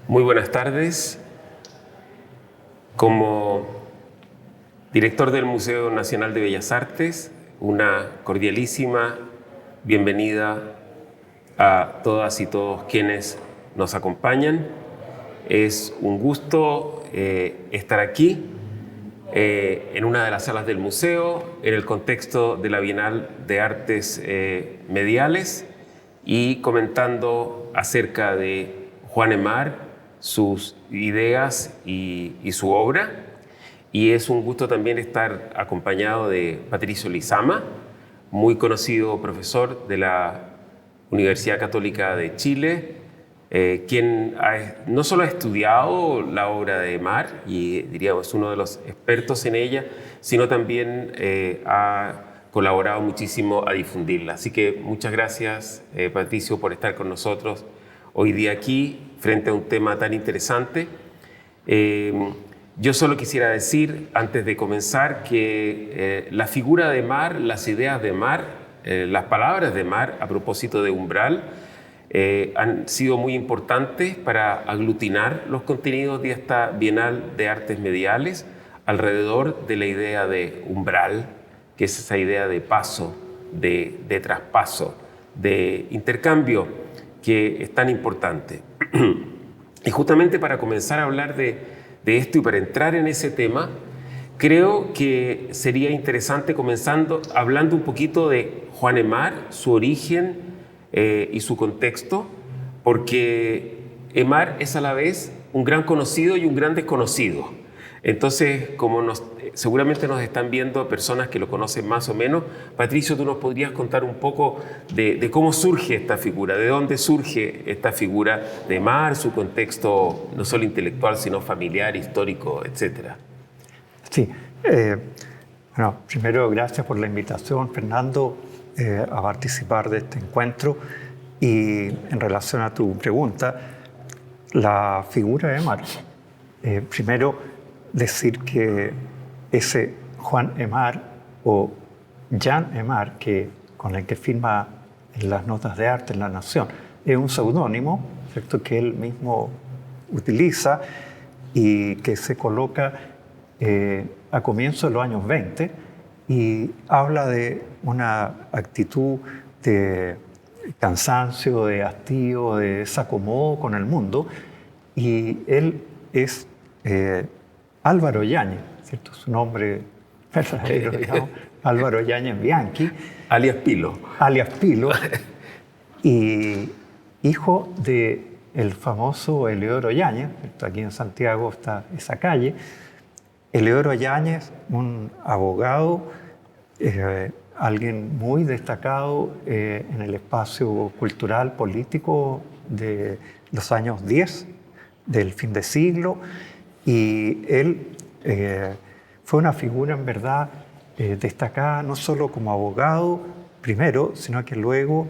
Muy buenas tardes. Como director del Museo Nacional de Bellas Artes, una cordialísima bienvenida a todas y todos quienes nos acompañan. Es un gusto estar aquí en una de las salas del museo, en el contexto de la Bienal de Artes Mediales y comentando acerca de Juan Aymar, sus ideas y su obra. Y es un gusto también estar acompañado de Patricio Lizama, muy conocido profesor de la Universidad Católica de Chile, quien no solo ha estudiado la obra de Aymar y diríamos es uno de los expertos en ella, sino también ha colaborado muchísimo a difundirla. Así que muchas gracias, Patricio, por estar con nosotros hoy día aquí frente a un tema tan interesante. Yo solo quisiera decir, antes de comenzar, que la figura de Aymar, las ideas de Aymar, las palabras de Aymar a propósito de umbral, han sido muy importantes para aglutinar los contenidos de esta Bienal de Artes Mediales alrededor de la idea de umbral, que es esa idea de paso, de traspaso, de intercambio, que es tan importante. Y justamente para comenzar a hablar de esto y para entrar en ese tema, creo que sería interesante comenzando hablando un poquito de Juan Aymar, su origen y su contexto, porque Aymar es a la vez un gran conocido y un gran desconocido. Entonces, como seguramente nos están viendo personas que lo conocen más o menos, Patricio, tú nos podrías contar un poco de cómo surge esta figura, de dónde surge esta figura de Aymar, su contexto no solo intelectual, sino familiar, histórico, etcétera. Sí, bueno, primero gracias por la invitación, Fernando, a participar de este encuentro. Y en relación a tu pregunta, la figura de Aymar, primero decir que ese Juan Aymar o Jean Aymar, con el que firma en las notas de arte en La Nación, es un seudónimo, ¿cierto?, que él mismo utiliza y que se coloca a comienzos de los años 20 y habla de una actitud de cansancio, de hastío, de desacomodo con el mundo. Y él es Álvaro Yáñez, ¿cierto? Su nombre verdadero, digamos, Álvaro Yáñez Bianchi. Alias Pilo. Alias Pilo. Y hijo del famoso Eleodoro Yáñez, ¿cierto? Aquí en Santiago está esa calle. Eleodoro Yáñez, un abogado, alguien muy destacado en el espacio cultural, político de los años 10, del fin de siglo. Y él fue una figura en verdad destacada no solo como abogado primero, sino que luego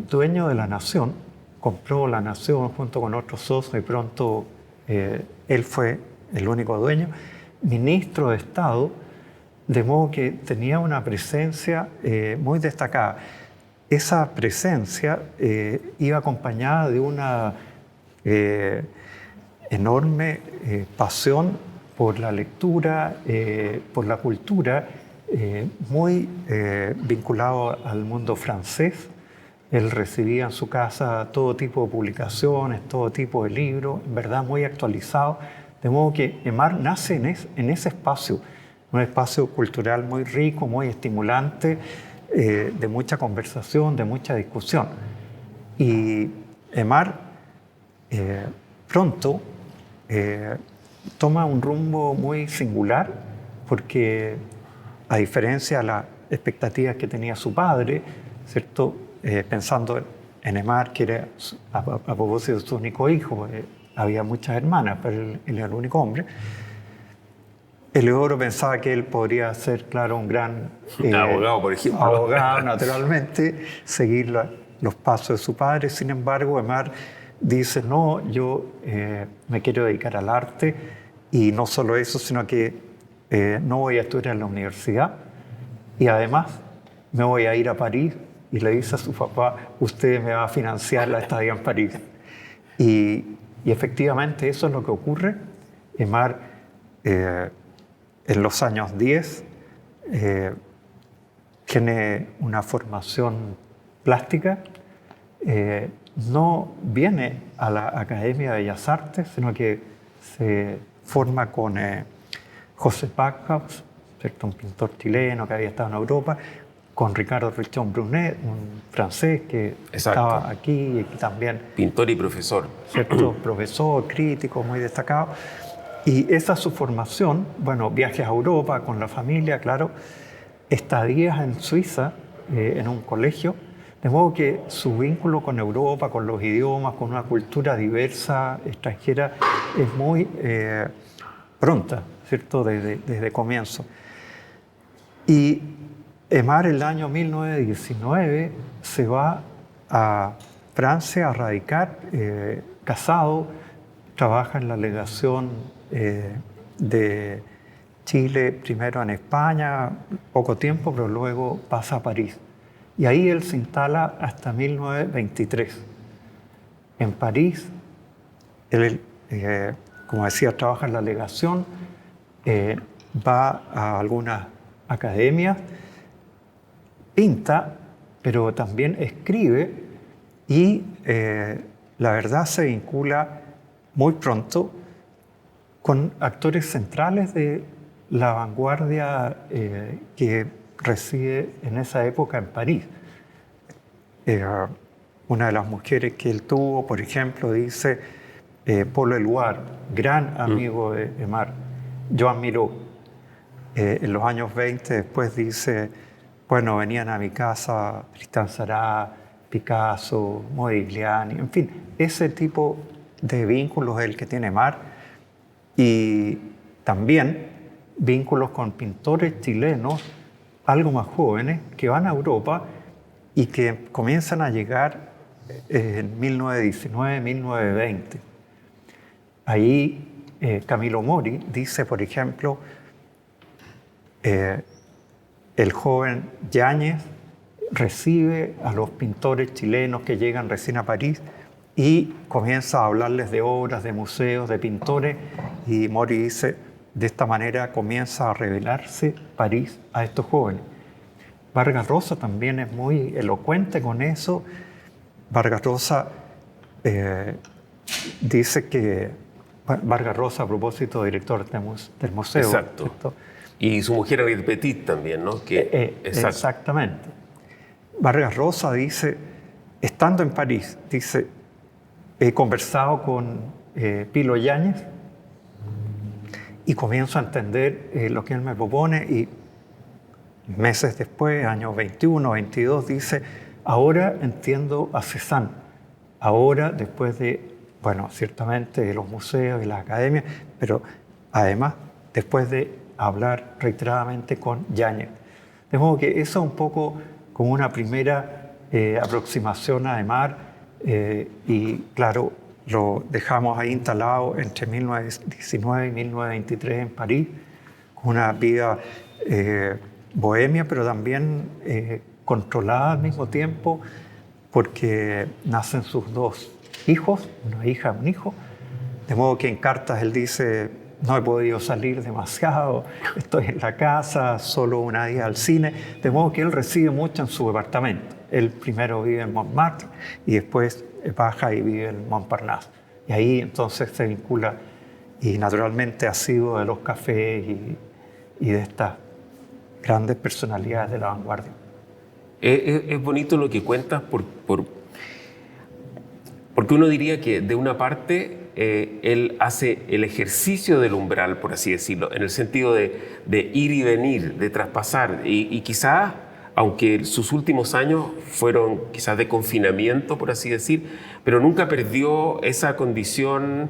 dueño de La Nación. Compró La Nación junto con otros socios y pronto él fue el único dueño. Ministro de Estado, de modo que tenía una presencia muy destacada. Esa presencia iba acompañada de una enorme pasión por la lectura, por la cultura, muy vinculado al mundo francés. Él recibía en su casa todo tipo de publicaciones, todo tipo de libros, en verdad muy actualizados. De modo que Aymar nace en ese espacio, un espacio cultural muy rico, muy estimulante, de mucha conversación, de mucha discusión. Y Aymar pronto toma un rumbo muy singular porque, a diferencia de las expectativas que tenía su padre, ¿cierto? Pensando en Aymar, que era a propósito de su único hijo, había muchas hermanas, pero él era el único hombre. Eleodoro pensaba que él podría ser, claro, un gran abogado, por ejemplo. Abogado, naturalmente, seguir los pasos de su padre. Sin embargo, Aymar dice, no, yo me quiero dedicar al arte, y no solo eso, sino que no voy a estudiar en la universidad y además me voy a ir a París, y le dice a su papá, usted me va a financiar la estadía en París. Y Y efectivamente eso es lo que ocurre. Aymar, en los años 10, tiene una formación plástica, no viene a la Academia de Bellas Artes, sino que se forma con José Backhaus, ¿cierto? Un pintor chileno que había estado en Europa, con Ricardo Richon Brunet, un francés que estaba aquí y también... Pintor y profesor. ¿Cierto? Profesor, crítico, muy destacado. Y esa es su formación, bueno, viajes a Europa con la familia, claro, estadías en Suiza, en un colegio, de modo que su vínculo con Europa, con los idiomas, con una cultura diversa, extranjera, es muy pronta, ¿cierto? Desde comienzo. Y Aymar, el año 1919, se va a Francia a radicar, casado, trabaja en la legación de Chile, primero en España, poco tiempo, pero luego pasa a París. Y ahí él se instala hasta 1923. En París, él, como decía, trabaja en la legación, va a algunas academias, pinta, pero también escribe y la verdad se vincula muy pronto con actores centrales de la vanguardia que reside en esa época en París. Una de las mujeres que él tuvo, por ejemplo, dice Paul Eluard, gran amigo de Aymar, Joan Miró. En los años 20 después dice, bueno, venían a mi casa Tristan Tzara, Picasso, Modigliani, en fin, ese tipo de vínculos es el que tiene Aymar, y también vínculos con pintores chilenos algo más jóvenes que van a Europa y que comienzan a llegar en 1919, 1920. Ahí Camilo Mori dice, por ejemplo, el joven Yáñez recibe a los pintores chilenos que llegan recién a París y comienza a hablarles de obras, de museos, de pintores, y Mori dice, de esta manera comienza a revelarse París a estos jóvenes. Vargas Llosa también es muy elocuente con eso. Vargas Llosa dice que, Vargas Llosa, a propósito, director del museo. Exacto. ¿Cierto? Y su mujer Henriette Petit también, ¿no? Exactamente. Vargas Llosa dice, estando en París, dice, he conversado con Pilo Yáñez y comienzo a entender lo que él me propone, y meses después, años 21, 22, dice, ahora entiendo a Cézanne. Ahora, después de, bueno, ciertamente de los museos y las academias, pero además después de hablar reiteradamente con Yáñez. De modo que eso es un poco como una primera aproximación a Aymar, y claro, lo dejamos ahí instalado entre 1919 y 1923 en París, con una vida bohemia, pero también controlada al mismo tiempo, porque nacen sus dos hijos, una hija y un hijo, de modo que en cartas él dice, no he podido salir demasiado, estoy en la casa, solo una ida al cine, de modo que él recibe mucho en su departamento. Él primero vive en Montmartre y después baja y vive en Montparnasse. Y ahí entonces se vincula, y naturalmente ha sido de los cafés y de estas grandes personalidades de la vanguardia. Es bonito lo que cuentas porque uno diría que de una parte él hace el ejercicio del umbral, por así decirlo, en el sentido de ir y venir, de traspasar, y quizás, aunque sus últimos años fueron quizás de confinamiento, por así decir, pero nunca perdió esa condición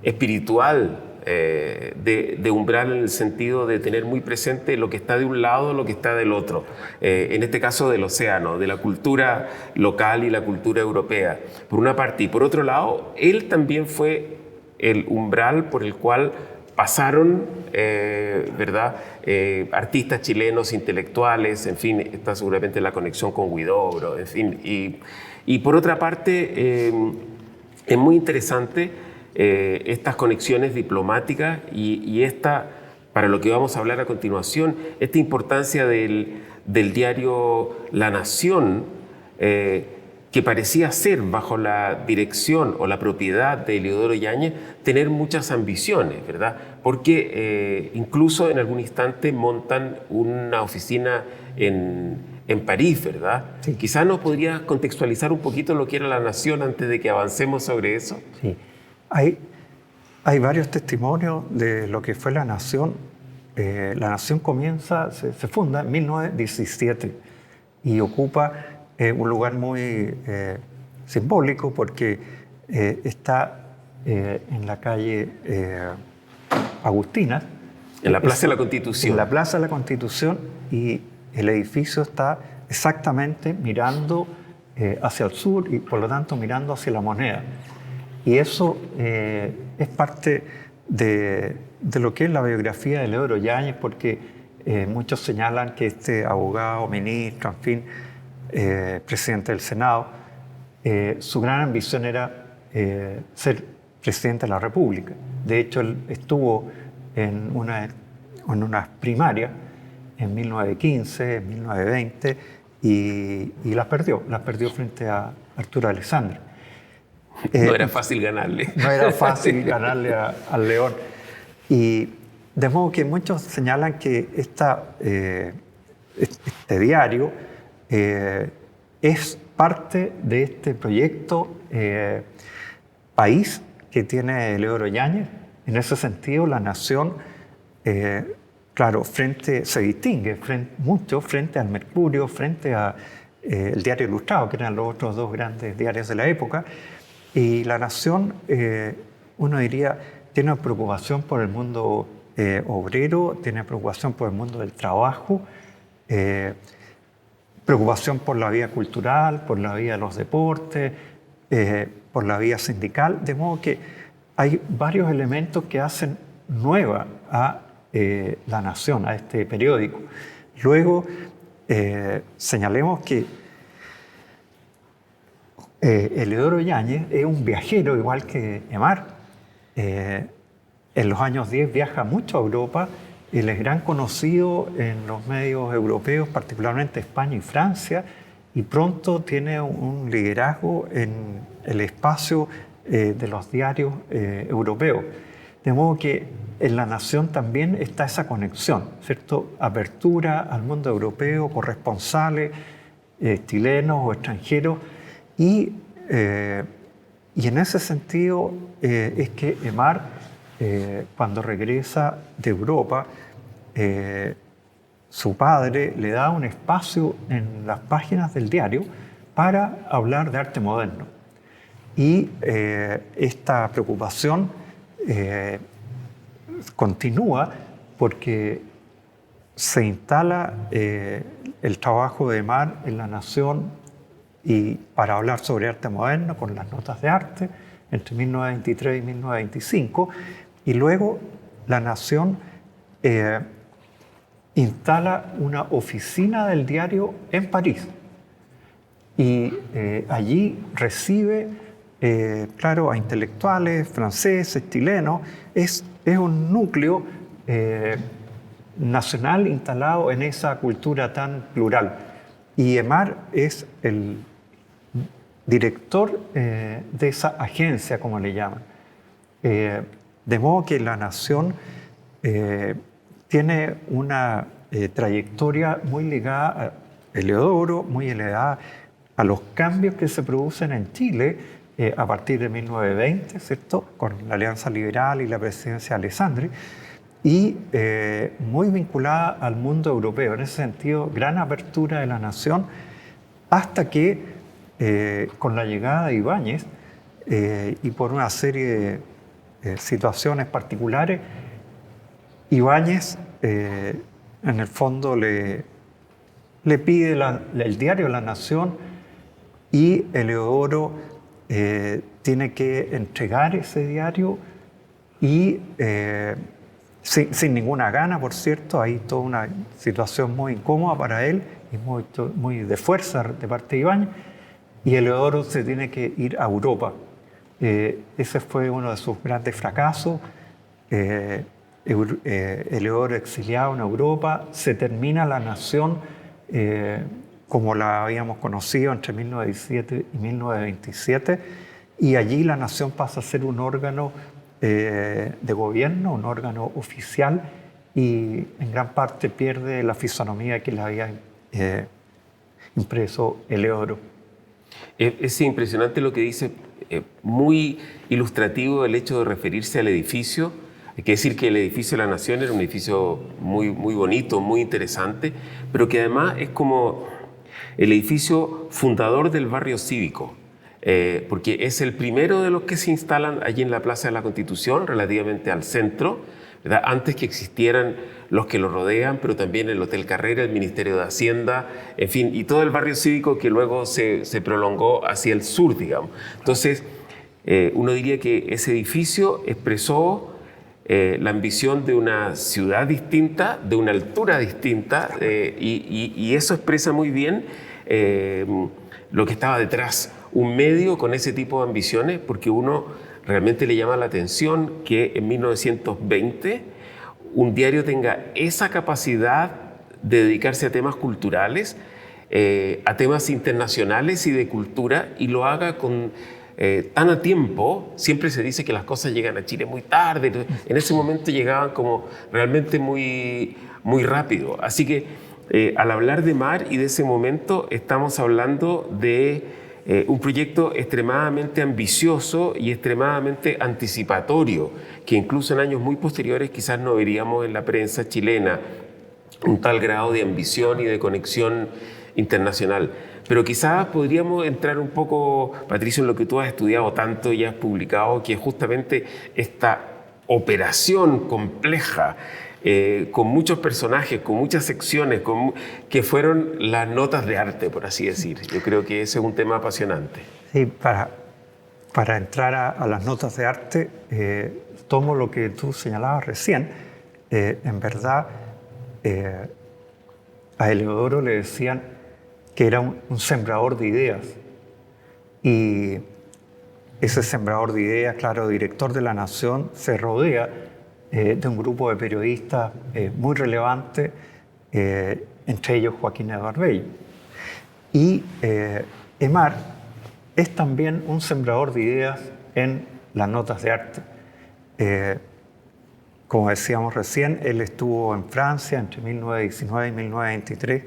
espiritual de umbral, en el sentido de tener muy presente lo que está de un lado, lo que está del otro, en este caso del océano, de la cultura local y la cultura europea, por una parte. Y por otro lado, él también fue el umbral por el cual pasaron, ¿verdad? Artistas chilenos, intelectuales, en fin, está seguramente la conexión con Huidobro, en fin. Y por otra parte, es muy interesante estas conexiones diplomáticas y esta, para lo que vamos a hablar a continuación, esta importancia del diario La Nación, que parecía ser, bajo la dirección o la propiedad de Heliodoro Yáñez, tener muchas ambiciones, ¿verdad? Porque incluso en algún instante montan una oficina en París, ¿verdad? Sí. Quizás nos podrías contextualizar un poquito lo que era La Nación antes de que avancemos sobre eso. Sí. Hay varios testimonios de lo que fue La Nación. La Nación se funda en 1917 y ocupa un lugar muy simbólico porque está en la calle Agustina. En la Plaza de la Constitución. En la Plaza de la Constitución, y el edificio está exactamente mirando hacia el sur y por lo tanto mirando hacia la Moneda. Y eso es parte de lo que es la biografía de Heliodoro Yáñez, porque muchos señalan que este abogado, ministro, en fin, presidente del Senado, su gran ambición era ser presidente de la República. De hecho, él estuvo en unas primarias en 1915, en 1920, y las perdió frente a Arturo Alessandri. No era fácil ganarle. No era fácil ganarle al León. Y de modo que muchos señalan que este diario es parte de este proyecto país que tiene Heliodoro Yáñez. En ese sentido, La Nación, claro, se distingue mucho frente al Mercurio, frente al Diario Ilustrado, que eran los otros dos grandes diarios de la época. Y La Nación, uno diría, tiene preocupación por el mundo obrero, tiene preocupación por el mundo del trabajo, preocupación por la vida cultural, por la vida de los deportes, por la vida sindical, de modo que hay varios elementos que hacen nueva a La Nación, a este periódico. Luego, señalemos que Heliodoro Yáñez es un viajero igual que Aimar. En los años 10 viaja mucho a Europa. Él es gran conocido en los medios europeos, particularmente España y Francia, y pronto tiene un liderazgo en el espacio de los diarios europeos. De modo que en La Nación también está esa conexión, ¿cierto? Apertura al mundo europeo, corresponsales chilenos o extranjeros, y en ese sentido es que Aimar, cuando regresa de Europa, su padre le da un espacio en las páginas del diario para hablar de arte moderno. Y esta preocupación continúa porque se instala el trabajo de Aimar en La Nación y para hablar sobre arte moderno con las notas de arte entre 1923 y 1925, y luego La Nación instala una oficina del diario en París y allí recibe, claro, a intelectuales franceses, chilenos. Es un núcleo nacional instalado en esa cultura tan plural. Y Aimar es el director de esa agencia, como le llaman. De modo que La Nación tiene una trayectoria muy ligada a Heliodoro, muy ligada a los cambios que se producen en Chile a partir de 1920, ¿cierto? Con la Alianza Liberal y la presidencia de Alessandri, y muy vinculada al mundo europeo. En ese sentido, gran apertura de La Nación, hasta que con la llegada de Ibáñez y por una serie de situaciones particulares, Ibáñez en el fondo le pide el diario La Nación, y Heliodoro tiene que entregar ese diario y sin ninguna gana, por cierto. Hay toda una situación muy incómoda para él y muy de fuerza de parte de Ibáñez, y Heliodoro se tiene que ir a Europa. Ese fue uno de sus grandes fracasos. Heliodoro exiliado en Europa, se termina la nación como la habíamos conocido entre 1917 y 1927, y allí la nación pasa a ser un órgano de gobierno, un órgano oficial, y en gran parte pierde la fisonomía que le había impreso Heliodoro. Es impresionante lo que dice, muy ilustrativo el hecho de referirse al edificio. Hay que decir que el edificio de la Nación era un edificio muy, muy bonito, muy interesante, pero que además es como el edificio fundador del barrio cívico, porque es el primero de los que se instalan allí en la Plaza de la Constitución, relativamente al centro, ¿verdad? Antes que existieran los que lo rodean, pero también el Hotel Carrera, el Ministerio de Hacienda, en fin, y todo el barrio cívico que luego se prolongó hacia el sur, digamos. Entonces, uno diría que ese edificio expresó la ambición de una ciudad distinta, de una altura distinta, y eso expresa muy bien lo que estaba detrás. Un medio con ese tipo de ambiciones, porque uno realmente le llama la atención que en 1920 un diario tenga esa capacidad de dedicarse a temas culturales, a temas internacionales y de cultura, y lo haga con tan a tiempo. Siempre se dice que las cosas llegan a Chile muy tarde, en ese momento llegaban como realmente muy, muy rápido. Así que al hablar de Mar y de ese momento estamos hablando de un proyecto extremadamente ambicioso y extremadamente anticipatorio, que incluso en años muy posteriores quizás no veríamos en la prensa chilena un tal grado de ambición y de conexión internacional. Pero quizás podríamos entrar un poco, Patricio, en lo que tú has estudiado tanto y has publicado, que es justamente esta operación compleja, con muchos personajes, con muchas secciones, que fueron las notas de arte, por así decir. Yo creo que ese es un tema apasionante. Sí, para entrar a las notas de arte, tomo lo que tú señalabas recién. En verdad, a Heliodoro le decían que era un sembrador de ideas. Y ese sembrador de ideas, claro, director de la Nación, se rodea de un grupo de periodistas muy relevantes, entre ellos Joaquín Edvard Bell. Y Aimar es también un sembrador de ideas en las notas de arte. Como decíamos recién, él estuvo en Francia entre 1919 y 1923.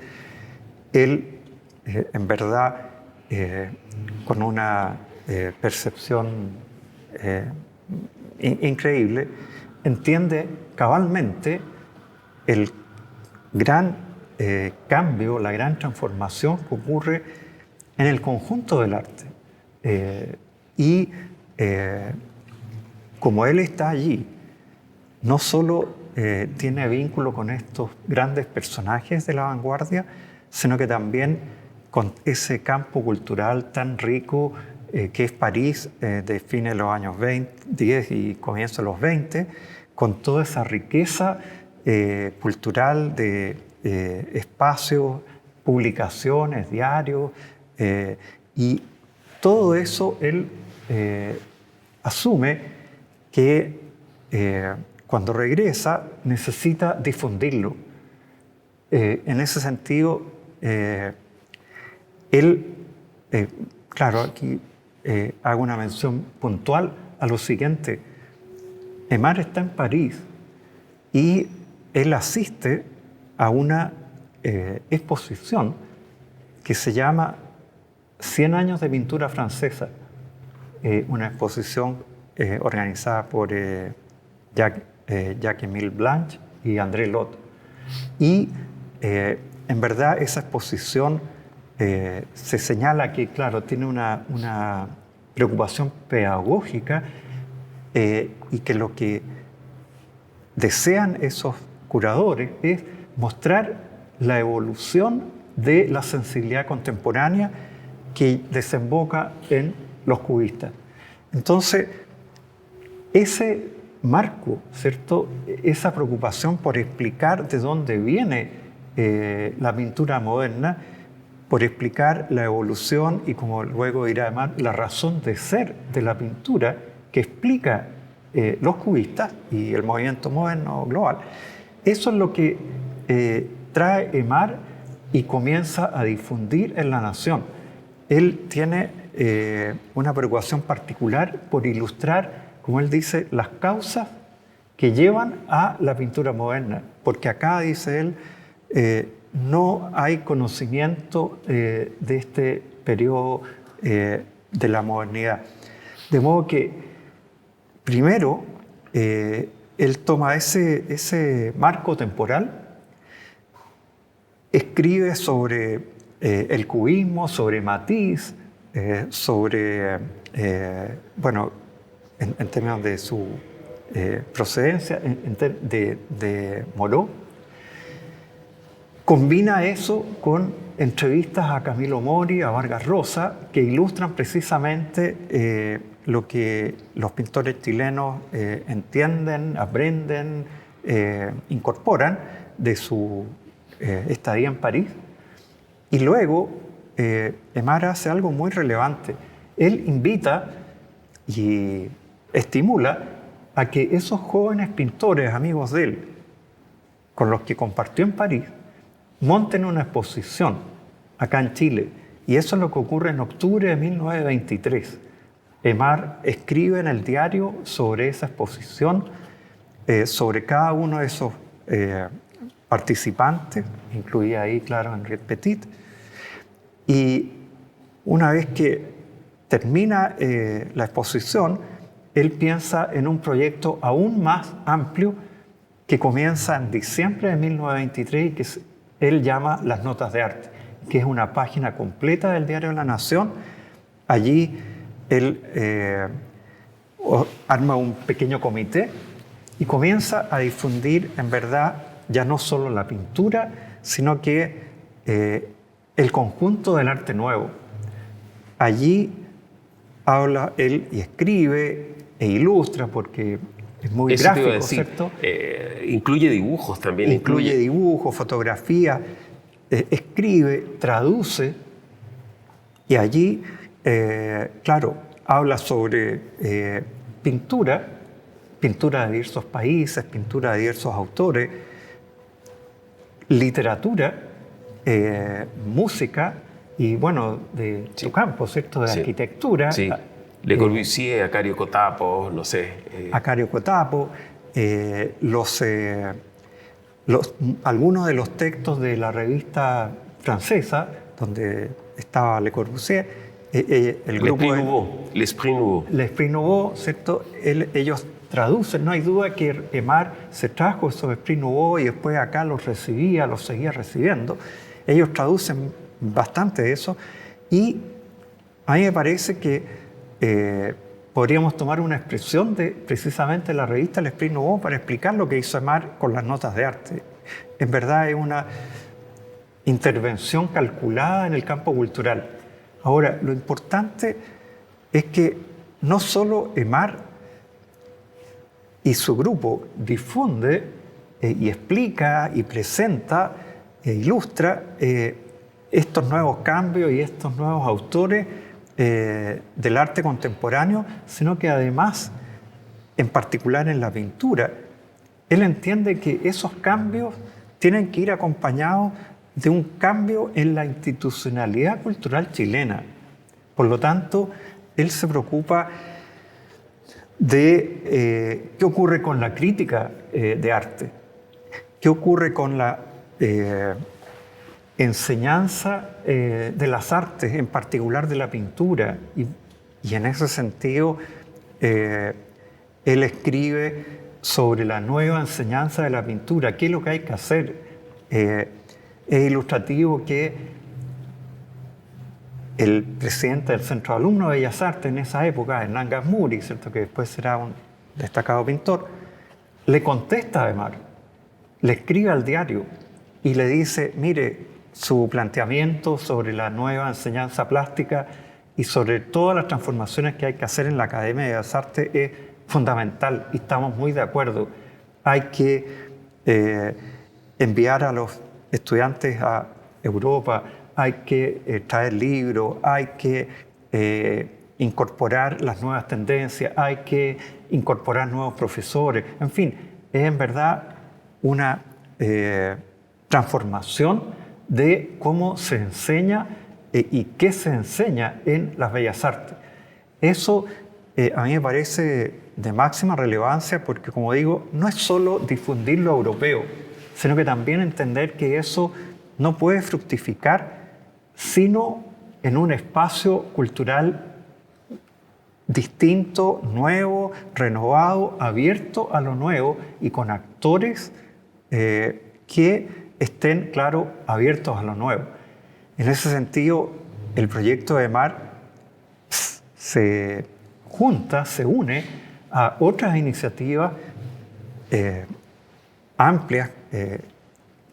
Él, en verdad, con una percepción increíble, entiende cabalmente el gran cambio, la gran transformación que ocurre en el conjunto del arte. Como él está allí, no solo tiene vínculo con estos grandes personajes de la vanguardia, sino que también con ese campo cultural tan rico que es París de fines de los años 10 y comienzos de los 20, con toda esa riqueza cultural de espacios, publicaciones, diarios, y todo eso él asume que cuando regresa necesita difundirlo. En ese sentido, él, claro, aquí hago una mención puntual a lo siguiente. Aimar está en París y él asiste a una exposición que se llama 100 años de pintura francesa, una exposición organizada por Jacques-Émile Blanche y André Lot. Y en verdad esa exposición se señala que, claro, tiene una preocupación pedagógica y que lo que desean esos curadores es mostrar la evolución de la sensibilidad contemporánea que desemboca en los cubistas. Entonces, ese marco, ¿cierto? Esa preocupación por explicar de dónde viene la pintura moderna por explicar la evolución y, como luego dirá además, la razón de ser de la pintura que explica los cubistas y el movimiento moderno global. Eso es lo que trae Aimar y comienza a difundir en la nación. Él tiene una preocupación particular por ilustrar, como él dice, las causas que llevan a la pintura moderna, porque acá, dice él, no hay conocimiento de este periodo de la modernidad. De modo que, primero, él toma ese marco temporal, escribe sobre el cubismo, sobre Matisse, sobre, bueno, en términos de su procedencia, de Moreau. Combina eso con entrevistas a Camilo Mori, a Vargas Llosa, que ilustran precisamente lo que los pintores chilenos entienden, aprenden, incorporan de su estadía en París. Y luego, Aimar hace algo muy relevante. Él invita y estimula a que esos jóvenes pintores, amigos de él, con los que compartió en París, monten una exposición acá en Chile. Y eso es lo que ocurre en octubre de 1923. Aimar escribe en el diario sobre esa exposición, sobre cada uno de esos participantes, incluía ahí, claro, Henriette Petit. Y una vez que termina la exposición, él piensa en un proyecto aún más amplio que comienza en diciembre de 1923 y que él llama Las Notas de Arte, que es una página completa del Diario de la Nación. Allí él arma un pequeño comité y comienza a difundir, en verdad, ya no solo la pintura, sino que el conjunto del arte nuevo. Allí habla él y escribe e ilustra, porque es muy eso gráfico, te iba a decir, ¿cierto? Incluye dibujos también. Incluye dibujos, fotografía, escribe, traduce, y allí, claro, habla sobre pintura de diversos países, pintura de diversos autores, literatura, música y, bueno, de su campo, ¿cierto? De arquitectura. Sí. Le Corbusier, Acario Cotapo, no sé. Acario Cotapo, algunos de los textos de la revista francesa, donde estaba Le Corbusier, el grupo L'Esprit Nouveau. L'Esprit Nouveau, ¿cierto? Ellos traducen, no hay duda que Aimar se trajo esos Esprit Nouveau y después acá los recibía, los seguía recibiendo. Ellos traducen bastante de eso y a mí me parece que podríamos tomar una expresión de precisamente la revista L'Esprit Nouveau para explicar lo que hizo Aimar con las notas de arte. En verdad es una intervención calculada en el campo cultural. Ahora, lo importante es que no solo Aimar y su grupo difunde y explica y presenta e ilustra estos nuevos cambios y estos nuevos autores del arte contemporáneo, sino que además, en particular en la pintura, él entiende que esos cambios tienen que ir acompañados de un cambio en la institucionalidad cultural chilena. Por lo tanto, él se preocupa de qué ocurre con la crítica de arte, qué ocurre con la enseñanza de las artes, en particular de la pintura, y en ese sentido él escribe sobre la nueva enseñanza de la pintura, qué es lo que hay que hacer. Es ilustrativo que el presidente del Centro de Alumnos de Bellas Artes en esa época, Hernán Gasmuri, ¿cierto?, que después será un destacado pintor, le contesta a Aimar, le escribe al diario y le dice, mire, su planteamiento sobre la nueva enseñanza plástica y sobre todas las transformaciones que hay que hacer en la Academia de Bellas Artes es fundamental y estamos muy de acuerdo. Hay que enviar a los estudiantes a Europa, hay que traer libros, hay que incorporar las nuevas tendencias, hay que incorporar nuevos profesores. En fin, es en verdad una transformación de cómo se enseña y qué se enseña en las bellas artes. Eso a mí me parece de máxima relevancia porque, como digo, no es solo difundir lo europeo, sino que también entender que eso no puede fructificar sino en un espacio cultural distinto, nuevo, renovado, abierto a lo nuevo y con actores que estén, claro, abiertos a lo nuevo. En ese sentido, el proyecto de MAR se junta, se une a otras iniciativas amplias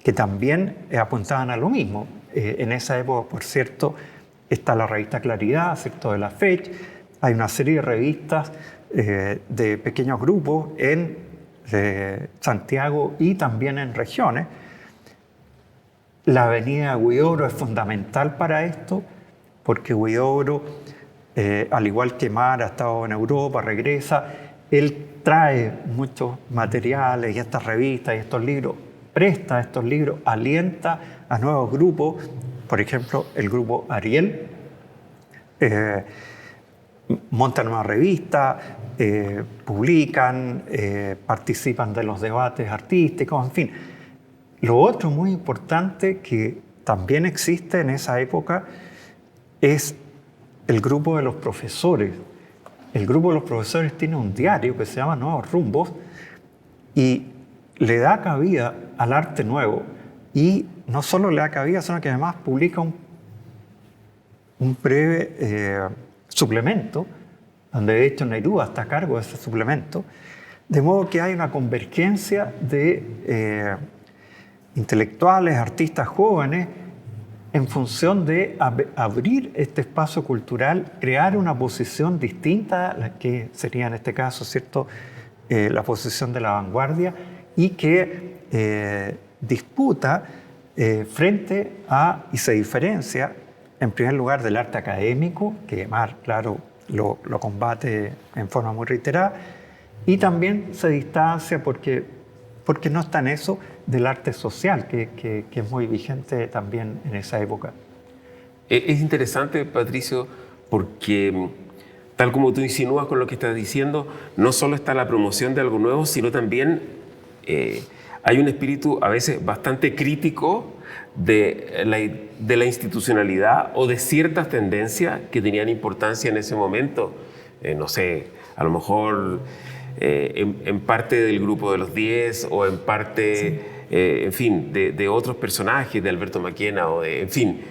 que también apuntaban a lo mismo. En esa época, por cierto, está la revista Claridad, ¿cierto?, de la FECH. Hay una serie de revistas de pequeños grupos en Santiago y también en regiones. La avenida Huidobro es fundamental para esto, porque Huidobro, al igual que MAR, ha estado en Europa, regresa, él trae muchos materiales y estas revistas y estos libros, presta estos libros, alienta a nuevos grupos, por ejemplo, el grupo Ariel, montan una revista, publican, participan de los debates artísticos, en fin. Lo otro muy importante que también existe en esa época es el grupo de los profesores. El grupo de los profesores tiene un diario que se llama Nuevos Rumbos y le da cabida al arte nuevo. Y no solo le da cabida, sino que además publica un breve suplemento, donde de hecho Neruda está a cargo de ese suplemento, de modo que hay una convergencia de intelectuales, artistas jóvenes, en función de abrir este espacio cultural, crear una posición distinta a la que sería en este caso, ¿cierto?, la posición de la vanguardia, y que disputa frente a y se diferencia, en primer lugar, del arte académico, que MAR, claro, lo combate en forma muy reiterada, y también se distancia porque no está en eso del arte social, que es muy vigente también en esa época. Es interesante, Patricio, porque tal como tú insinúas con lo que estás diciendo, no solo está la promoción de algo nuevo, sino también hay un espíritu a veces bastante crítico de la institucionalidad o de ciertas tendencias que tenían importancia en ese momento. No sé, a lo mejor en parte del grupo de los 10 o en parte, sí, en fin, de otros personajes, de Alberto Maquena o de, en fin.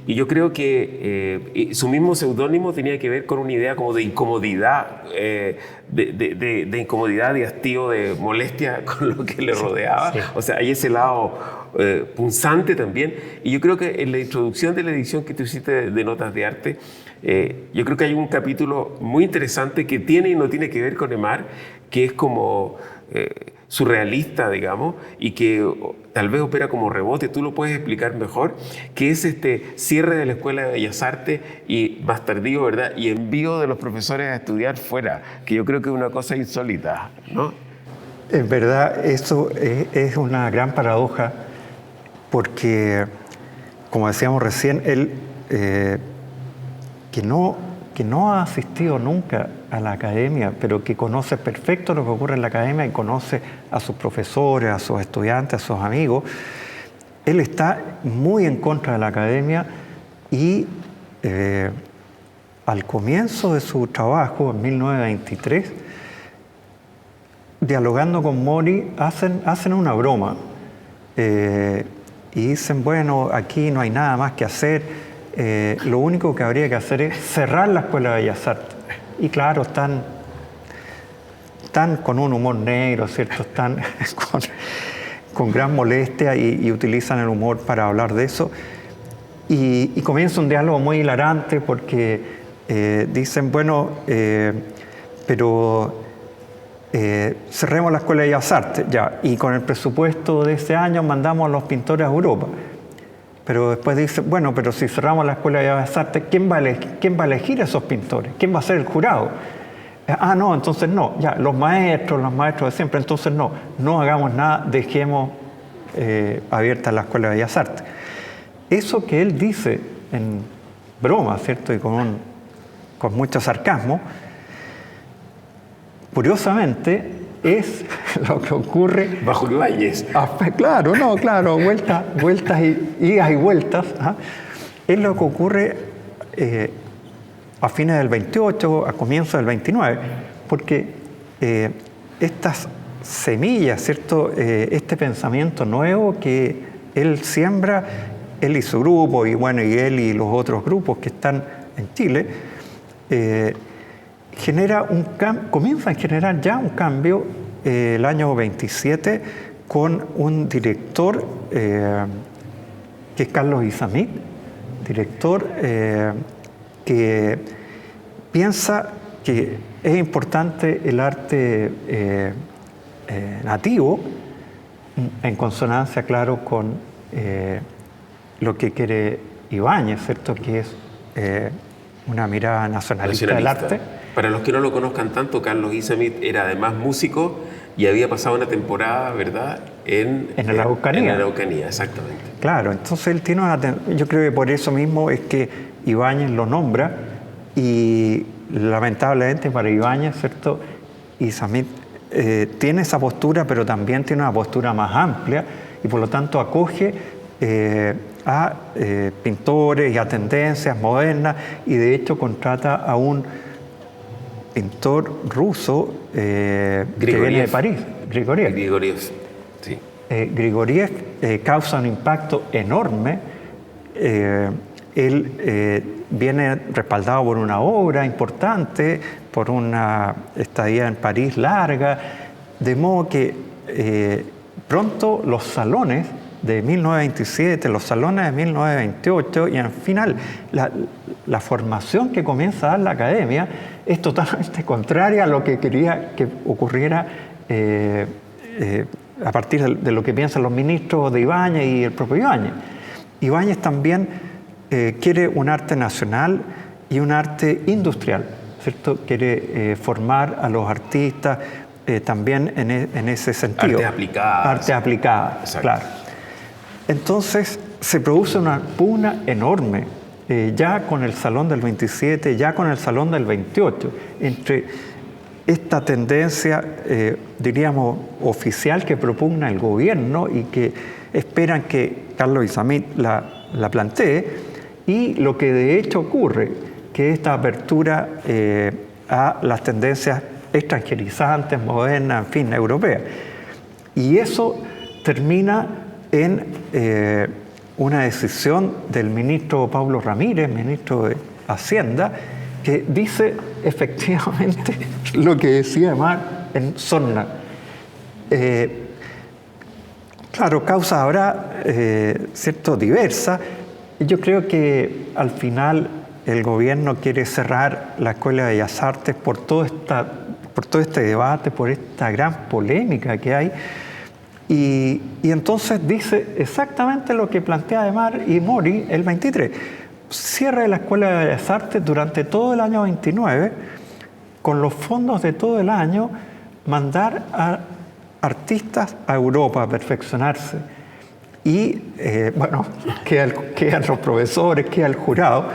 Y yo creo que su mismo seudónimo tenía que ver con una idea como de incomodidad, de incomodidad, de hastío, de molestia con lo que le rodeaba. Sí. O sea, hay ese lado punzante también. Y yo creo que en la introducción de la edición que tú hiciste de Notas de Arte, yo creo que hay un capítulo muy interesante que tiene y no tiene que ver con EMAR, que es como surrealista, digamos, y que tal vez opera como rebote. Tú lo puedes explicar mejor, que es este cierre de la Escuela de Bellas Artes y más tardío, ¿verdad?, y envío de los profesores a estudiar fuera, que yo creo que es una cosa insólita, ¿no? En verdad, eso es una gran paradoja, porque, como decíamos recién, él que no ha asistido nunca a la academia, pero que conoce perfecto lo que ocurre en la academia y conoce a sus profesores, a sus estudiantes, a sus amigos, él está muy en contra de la academia y al comienzo de su trabajo, en 1923, dialogando con Mori, hacen una broma y dicen, bueno, aquí no hay nada más que hacer, lo único que habría que hacer es cerrar la Escuela de Bellas Artes. Y claro, están con un humor negro, ¿cierto? Están con gran molestia y utilizan el humor para hablar de eso. Y comienza un diálogo muy hilarante porque dicen, bueno, pero cerremos la Escuela de Bellas Artes, ya, y con el presupuesto de ese año mandamos a los pintores a Europa. Pero después dice, bueno, pero si cerramos la Escuela de Bellas Artes, ¿quién va a elegir a esos pintores? ¿Quién va a ser el jurado? No, entonces no, ya, los maestros de siempre, entonces no hagamos nada, dejemos abierta la Escuela de Bellas Artes. Eso que él dice en broma, ¿cierto? Y con mucho sarcasmo, curiosamente es lo que ocurre... Bajo Ibáñez. Claro, vueltas y idas y vueltas. Es lo que ocurre a fines del 28, a comienzos del 29, porque estas semillas, ¿cierto? Este pensamiento nuevo que él siembra, él y su grupo, y bueno, y él y los otros grupos que están en Chile, comienza a generar ya un cambio el año 27 con un director que es Carlos Izammit, director que piensa que es importante el arte nativo, en consonancia, claro, con lo que quiere Ibáñez, ¿cierto? Que es una mirada nacionalista del arte. Para los que no lo conozcan tanto, Carlos Izammit era además músico y había pasado una temporada, ¿verdad?, en la Araucanía. En la Araucanía, exactamente. Claro, entonces él tiene yo creo que por eso mismo es que Ibáñez lo nombra, y lamentablemente para Ibáñez, ¿cierto?, Izammit tiene esa postura, pero también tiene una postura más amplia, y por lo tanto acoge a pintores y a tendencias modernas, y de hecho contrata a un pintor ruso que viene de París, Grigoriev, sí. Grigoriev causa un impacto enorme. Él viene respaldado por una obra importante, por una estadía en París larga, de modo que pronto los salones de 1927, los salones de 1928 y al final la formación que comienza a dar la academia es totalmente contraria a lo que quería que ocurriera a partir de lo que piensan los ministros de Ibáñez y el propio Ibáñez. Ibáñez también quiere un arte nacional y un arte industrial, ¿cierto? Quiere formar a los artistas también en ese sentido. Arte aplicada, claro. Entonces se produce una pugna enorme, ya con el Salón del 27, ya con el Salón del 28, entre esta tendencia, diríamos, oficial que propugna el gobierno y que esperan que Carlos Izammit la plantee, y lo que de hecho ocurre, que esta apertura a las tendencias extranjerizantes, modernas, en fin, europeas. Y eso termina en una decisión del ministro Pablo Ramírez, ministro de Hacienda, que dice efectivamente lo que decía Aymar en Sorna. Claro, causas habrá, cierto, diversas. Yo creo que al final el gobierno quiere cerrar la Escuela de Bellas Artes por todo este debate, por esta gran polémica que hay. Y entonces dice exactamente lo que plantea Aymar y Mori el 23. Cierre la Escuela de Bellas Artes durante todo el año 29, con los fondos de todo el año, mandar a artistas a Europa a perfeccionarse. Y, bueno, quedan los profesores, queda el jurado,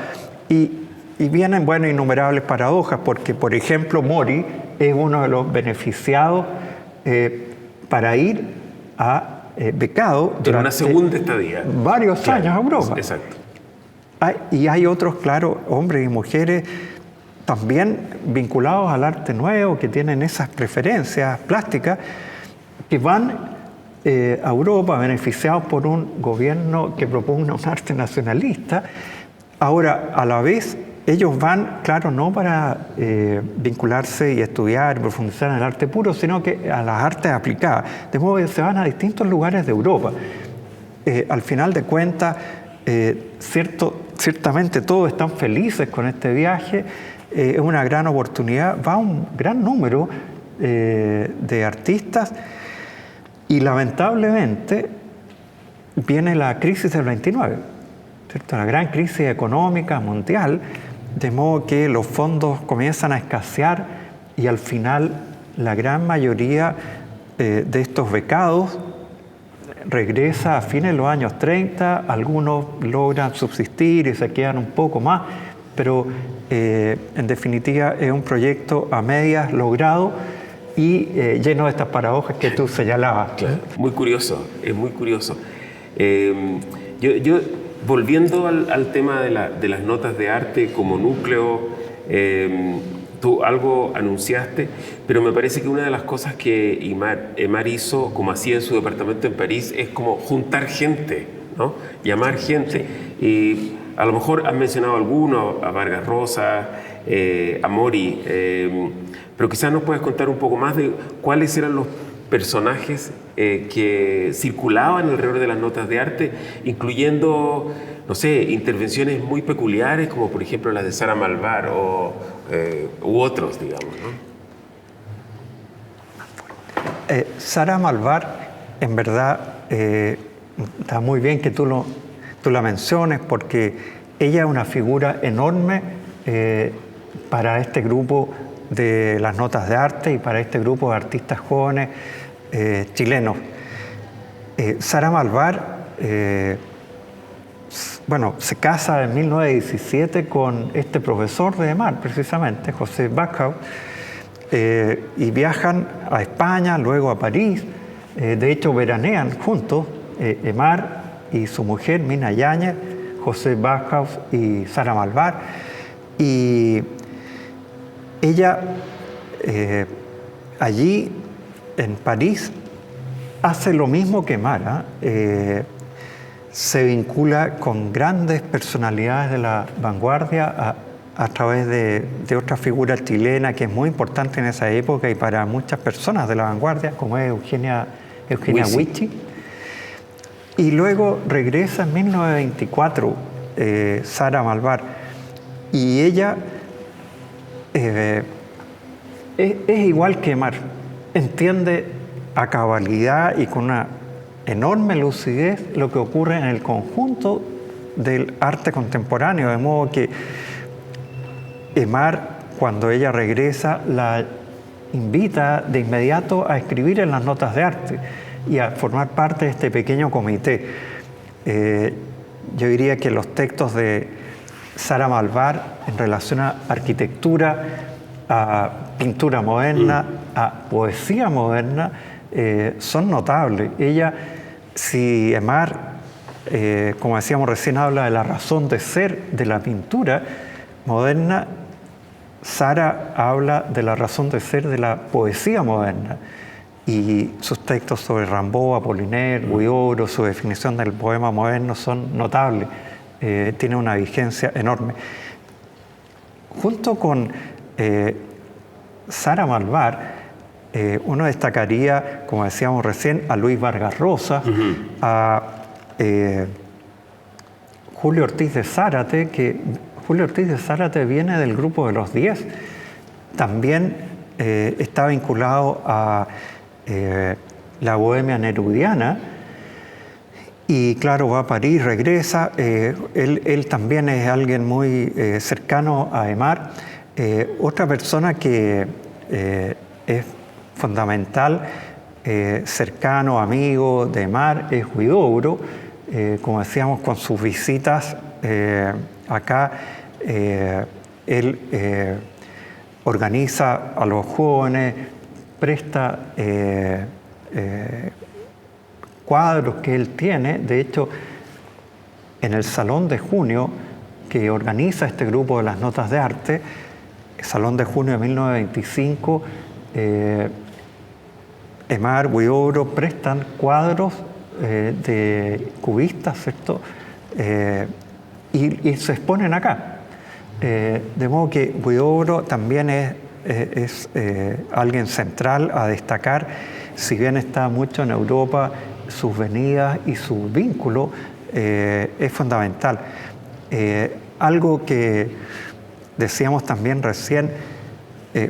y vienen, bueno, innumerables paradojas, porque, por ejemplo, Mori es uno de los beneficiados para ir a becado en una segunda estadía. Varios años a Europa. Exacto. Y hay otros, claro, hombres y mujeres también vinculados al arte nuevo, que tienen esas preferencias plásticas, que van a Europa beneficiados por un gobierno que propugna un arte nacionalista. Ahora, a la vez, ellos van, claro, no para vincularse y estudiar y profundizar en el arte puro, sino que a las artes aplicadas, de modo que se van a distintos lugares de Europa. Al final de cuentas, ciertamente todos están felices con este viaje, es una gran oportunidad, va un gran número de artistas, y lamentablemente viene la crisis del 29. ¿cierto? La gran crisis económica mundial, de modo que los fondos comienzan a escasear y al final la gran mayoría de estos becados regresa a fines de los años 30, algunos logran subsistir y se quedan un poco más, pero en definitiva es un proyecto a medias logrado y lleno de estas paradojas que tú señalabas. Claro. Muy curioso, es muy curioso. Yo volviendo al tema de las notas de arte como núcleo, tú algo anunciaste, pero me parece que una de las cosas que Aymar hizo, como hacía en su departamento en París, es como juntar gente, ¿no? Llamar gente. Sí. Y a lo mejor has mencionado alguno, a Vargas Llosa, a Mori, pero quizás nos puedes contar un poco más de cuáles eran los personajes que circulaban alrededor de las notas de arte, incluyendo, no sé, intervenciones muy peculiares, como por ejemplo las de Sara Malvar u otros, digamos, ¿no? Sara Malvar, en verdad, está muy bien que tú la menciones, porque ella es una figura enorme para este grupo de las notas de arte y para este grupo de artistas jóvenes chilenos. Sara Malvar, se casa en 1917 con este profesor de Aymar, precisamente, José Backhaus, y viajan a España, luego a París. De hecho, veranean juntos, Aymar y su mujer, Mina Yáñez, José Backhaus y Sara Malvar. Y ella, allí en París, hace lo mismo que Aymar, se vincula con grandes personalidades de la vanguardia a través de otra figura chilena que es muy importante en esa época y para muchas personas de la vanguardia, como es Eugenia Huici. Y luego regresa en 1924 Sara Malvar, y ella es igual que Aymar, entiende a cabalidad y con una enorme lucidez lo que ocurre en el conjunto del arte contemporáneo, de modo que Aymar, cuando ella regresa, la invita de inmediato a escribir en las notas de arte y a formar parte de este pequeño comité. Yo diría que los textos de Sara Malvar en relación a arquitectura, a pintura moderna, a poesía moderna, son notables. Ella, si Aymar, como decíamos recién, habla de la razón de ser de la pintura moderna, Sara habla de la razón de ser de la poesía moderna, y sus textos sobre Rimbaud, Apollinaire, Huidobro, su definición del poema moderno son notables, tiene una vigencia enorme. Junto con Sara Malvar, uno destacaría, como decíamos recién, a Luis Vargas Llosa, a Julio Ortiz de Zárate, que Julio Ortiz de Zárate viene del grupo de los 10, también está vinculado a la bohemia nerudiana, y claro, va a París, regresa. Él también es alguien muy cercano a Aymar. Otra persona que es fundamental, cercano, amigo de Aymar, es Huidobro, como decíamos, con sus visitas acá. Él organiza a los jóvenes, presta cuadros que él tiene. De hecho, en el Salón de Junio que organiza este grupo de las notas de arte, el Salón de Junio de 1925, Aymar, Huidobro prestan cuadros de cubistas, ¿cierto? Y se exponen acá. De modo que Huidobro también es alguien central a destacar, si bien está mucho en Europa, sus venidas y su vínculo es fundamental. Algo que decíamos también recién,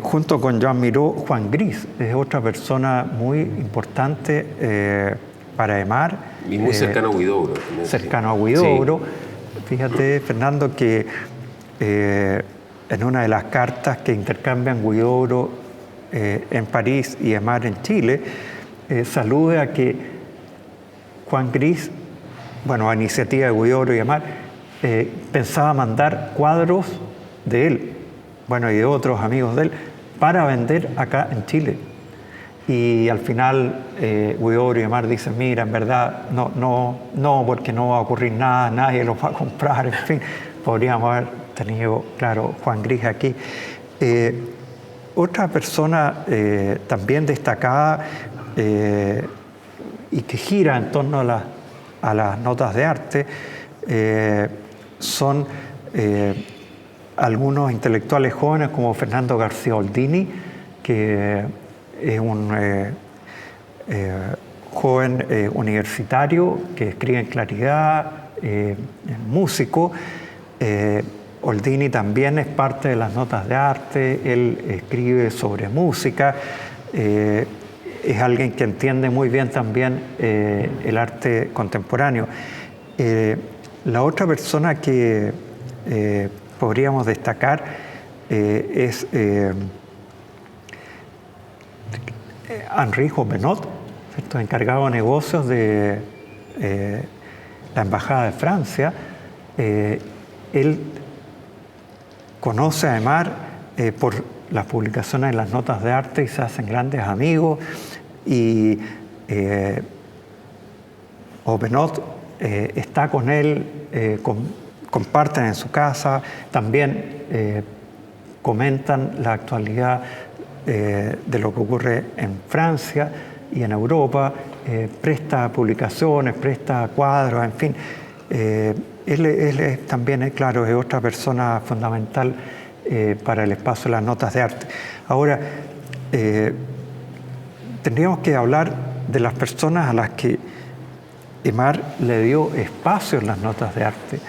junto con Joan Miró, Juan Gris es otra persona muy importante para Aymar. Y muy cercano a Huidobro. Cercano a Huidobro. Sí. Fíjate, Fernando, que en una de las cartas que intercambian Huidobro en París y Aimar en Chile, se alude a que Juan Gris, bueno, a iniciativa de Huidobro y Aimar, pensaba mandar cuadros de él, bueno, y de otros amigos de él, para vender acá en Chile. Y al final Huidobro y Aimar dicen, mira, en verdad, no, porque no va a ocurrir nada, nadie los va a comprar, en fin, podríamos haber tenido, claro, Juan Gris aquí. Otra persona también destacada y que gira en torno a las notas de arte son algunos intelectuales jóvenes como Fernando García Oldini, que es un joven universitario que escribe en claridad, músico. Oldini también es parte de las notas de arte, él escribe sobre música, es alguien que entiende muy bien también el arte contemporáneo. La otra persona que podríamos destacar es Henri Jovenot, encargado de negocios de la Embajada de Francia. Él conoce a Aimar por las publicaciones en las notas de arte y se hacen grandes amigos. Y Jovenot está con él, comparten en su casa, también comentan la actualidad de lo que ocurre en Francia y en Europa, presta publicaciones, presta cuadros, en fin. Él también, claro, es otra persona fundamental para el espacio de las notas de arte. Ahora, tendríamos que hablar de las personas a las que Aimar le dio espacio en las notas de arte.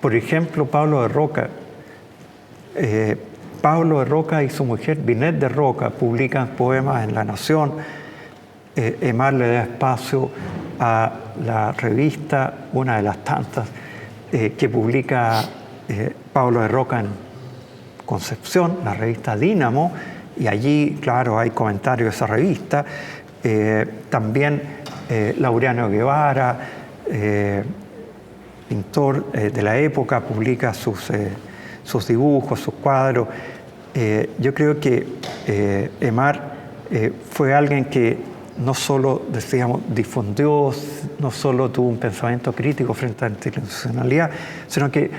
Por ejemplo, Pablo de Roca. Pablo de Roca y su mujer, Binet de Roca, publican poemas en La Nación. Aimar le da espacio a la revista, una de las tantas, que publica Pablo de Roca en Concepción, la revista Dínamo, y allí, claro, hay comentarios de esa revista. También Laureano Guevara, pintor de la época, publica sus dibujos, sus cuadros. Yo creo que Aimar fue alguien que no solo, decíamos, difundió, no solo tuvo un pensamiento crítico frente a la institucionalidad, sino que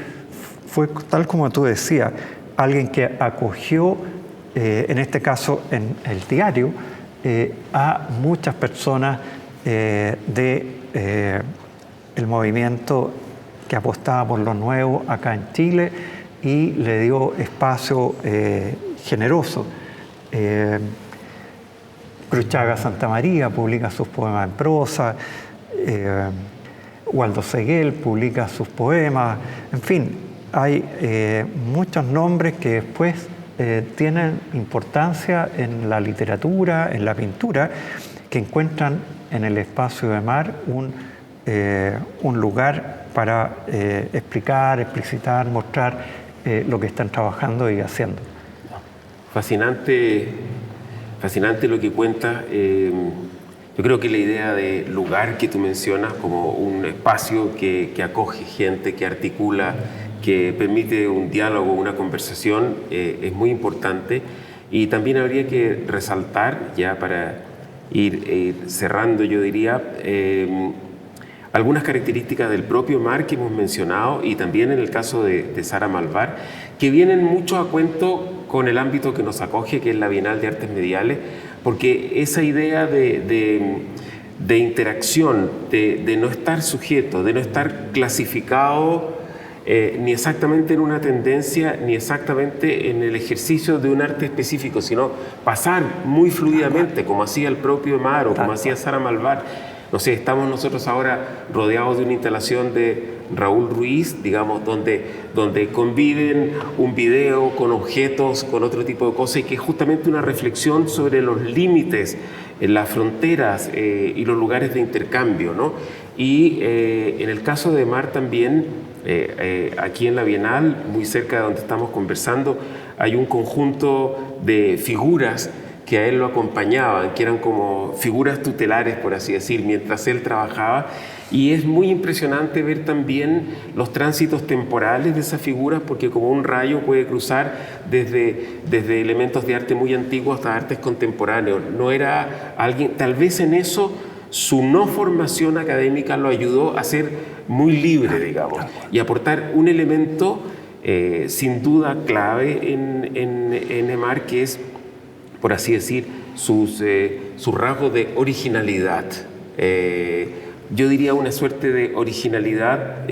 fue, tal como tú decías, alguien que acogió, en este caso en el diario, a muchas personas del movimiento que apostaba por lo nuevo acá en Chile y le dio espacio generoso. Cruchaga Santamaría publica sus poemas en prosa, Waldo Seguel publica sus poemas, en fin, hay muchos nombres que después tienen importancia en la literatura, en la pintura, que encuentran en el espacio de Aimar un lugar para explicar, explicitar, mostrar lo que están trabajando y haciendo. Fascinante lo que cuenta. Yo creo que la idea de lugar que tú mencionas como un espacio que acoge gente, que articula, que permite un diálogo, una conversación, es muy importante. Y también habría que resaltar, ya para ir cerrando, yo diría, algunas características del propio Aimar que hemos mencionado y también en el caso de Sara Malvar, que vienen mucho a cuento con el ámbito que nos acoge, que es la Bienal de Artes Mediales, porque esa idea de interacción, de no estar sujeto, de no estar clasificado ni exactamente en una tendencia, ni exactamente en el ejercicio de un arte específico, sino pasar muy fluidamente, como hacía el propio Aimar o como hacía Sara Malvar. No sé, estamos nosotros ahora rodeados de una instalación de Raúl Ruiz, digamos, donde conviven un video con objetos, con otro tipo de cosas, y que es justamente una reflexión sobre los límites, las fronteras y los lugares de intercambio, ¿no? Y en el caso de Aimar también Aquí en la Bienal, muy cerca de donde estamos conversando, hay un conjunto de figuras que a él lo acompañaban, que eran como figuras tutelares, por así decir, mientras él trabajaba. Y es muy impresionante ver también los tránsitos temporales de esas figuras, porque como un rayo puede cruzar desde elementos de arte muy antiguos hasta artes contemporáneos. No era alguien, tal vez en eso su no formación académica lo ayudó a ser muy libre, digamos, y aportar un elemento sin duda clave en Aimar, que es, por así decir, sus rasgos de originalidad. Yo diría una suerte de originalidad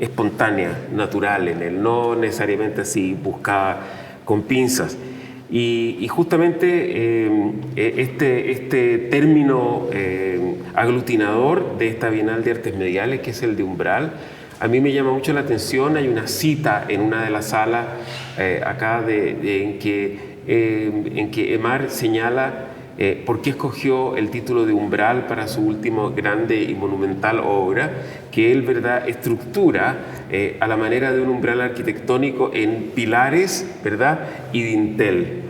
espontánea, natural en él, no necesariamente así buscada con pinzas. Y justamente este término aglutinador de esta Bienal de Artes Mediales, que es el de umbral, a mí me llama mucho la atención. Hay una cita en una de las salas acá en que Aimar señala por qué escogió el título de umbral para su última grande y monumental obra, que él, ¿verdad?, estructura a la manera de un umbral arquitectónico en pilares, ¿verdad?, y dintel.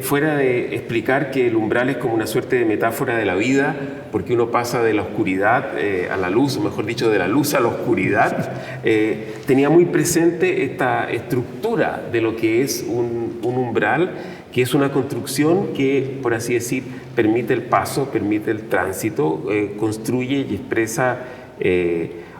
Fuera de explicar que el umbral es como una suerte de metáfora de la vida, porque uno pasa de la oscuridad a la luz, o mejor dicho, de la luz a la oscuridad, tenía muy presente esta estructura de lo que es un umbral, que es una construcción que, por así decir, permite el paso, permite el tránsito, construye y expresa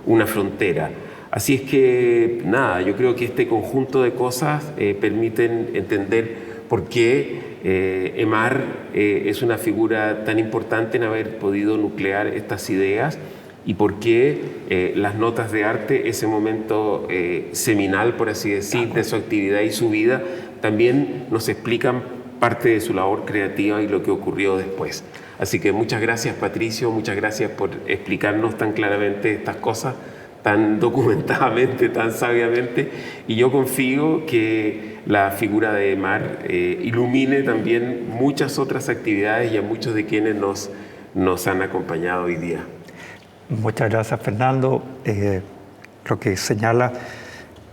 una frontera. Así es que, nada, yo creo que este conjunto de cosas permiten entender por qué Aimar es una figura tan importante en haber podido nuclear estas ideas, y por qué las notas de arte, ese momento seminal, por así decir, de su actividad y su vida, también nos explican parte de su labor creativa y lo que ocurrió después. Así que muchas gracias, Patricio, muchas gracias por explicarnos tan claramente estas cosas, tan documentadamente, tan sabiamente, y yo confío que la figura de Aimar ilumine también muchas otras actividades y a muchos de quienes nos han acompañado hoy día. Muchas gracias, Fernando. Lo que señala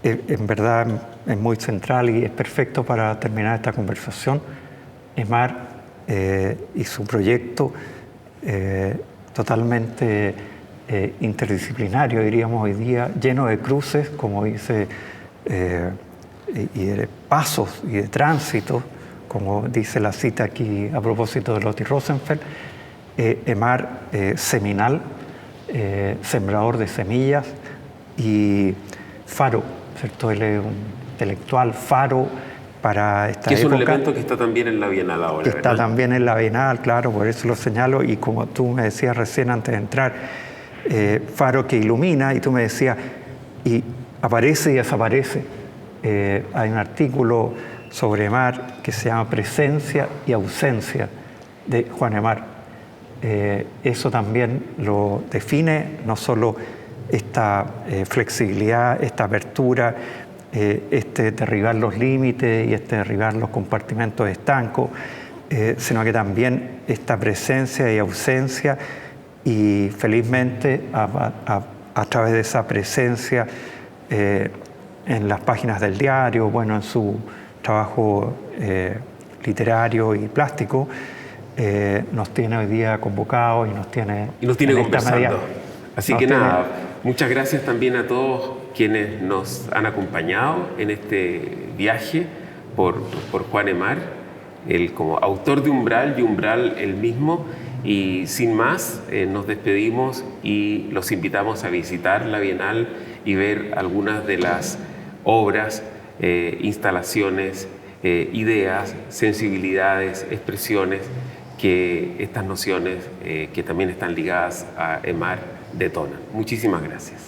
en verdad es muy central y es perfecto para terminar esta conversación. Aimar y su proyecto totalmente interdisciplinario, diríamos hoy día, lleno de cruces, como dice, y de pasos y de tránsito, como dice la cita aquí a propósito de Lotti Rosenfeld. Aimar seminal, sembrador de semillas y faro, ¿cierto? Él es un intelectual, faro para esta época. Que es un elemento que está también en la Bienal ahora, ¿verdad? Está también en la Bienal, claro, por eso lo señalo. Y como tú me decías recién antes de entrar, faro que ilumina, y tú me decías, y aparece y desaparece. Hay un artículo sobre Aimar que se llama Presencia y Ausencia, de Juan Aimar. Eso también lo define, no solo esta flexibilidad, esta apertura, este derribar los límites y este derribar los compartimentos estancos, sino que también esta presencia y ausencia, y felizmente a través de esa presencia en las páginas del diario, bueno, en su trabajo literario y plástico, nos tiene hoy día convocados y nos tiene conversando. Así que nada, muchas gracias también a todos quienes nos han acompañado en este viaje por Juan Aimar, él como autor de Umbral y Umbral él mismo. Y sin más, nos despedimos y los invitamos a visitar la Bienal y ver algunas de las obras, instalaciones, ideas, sensibilidades, expresiones que estas nociones que también están ligadas a Aimar detonan. Muchísimas gracias.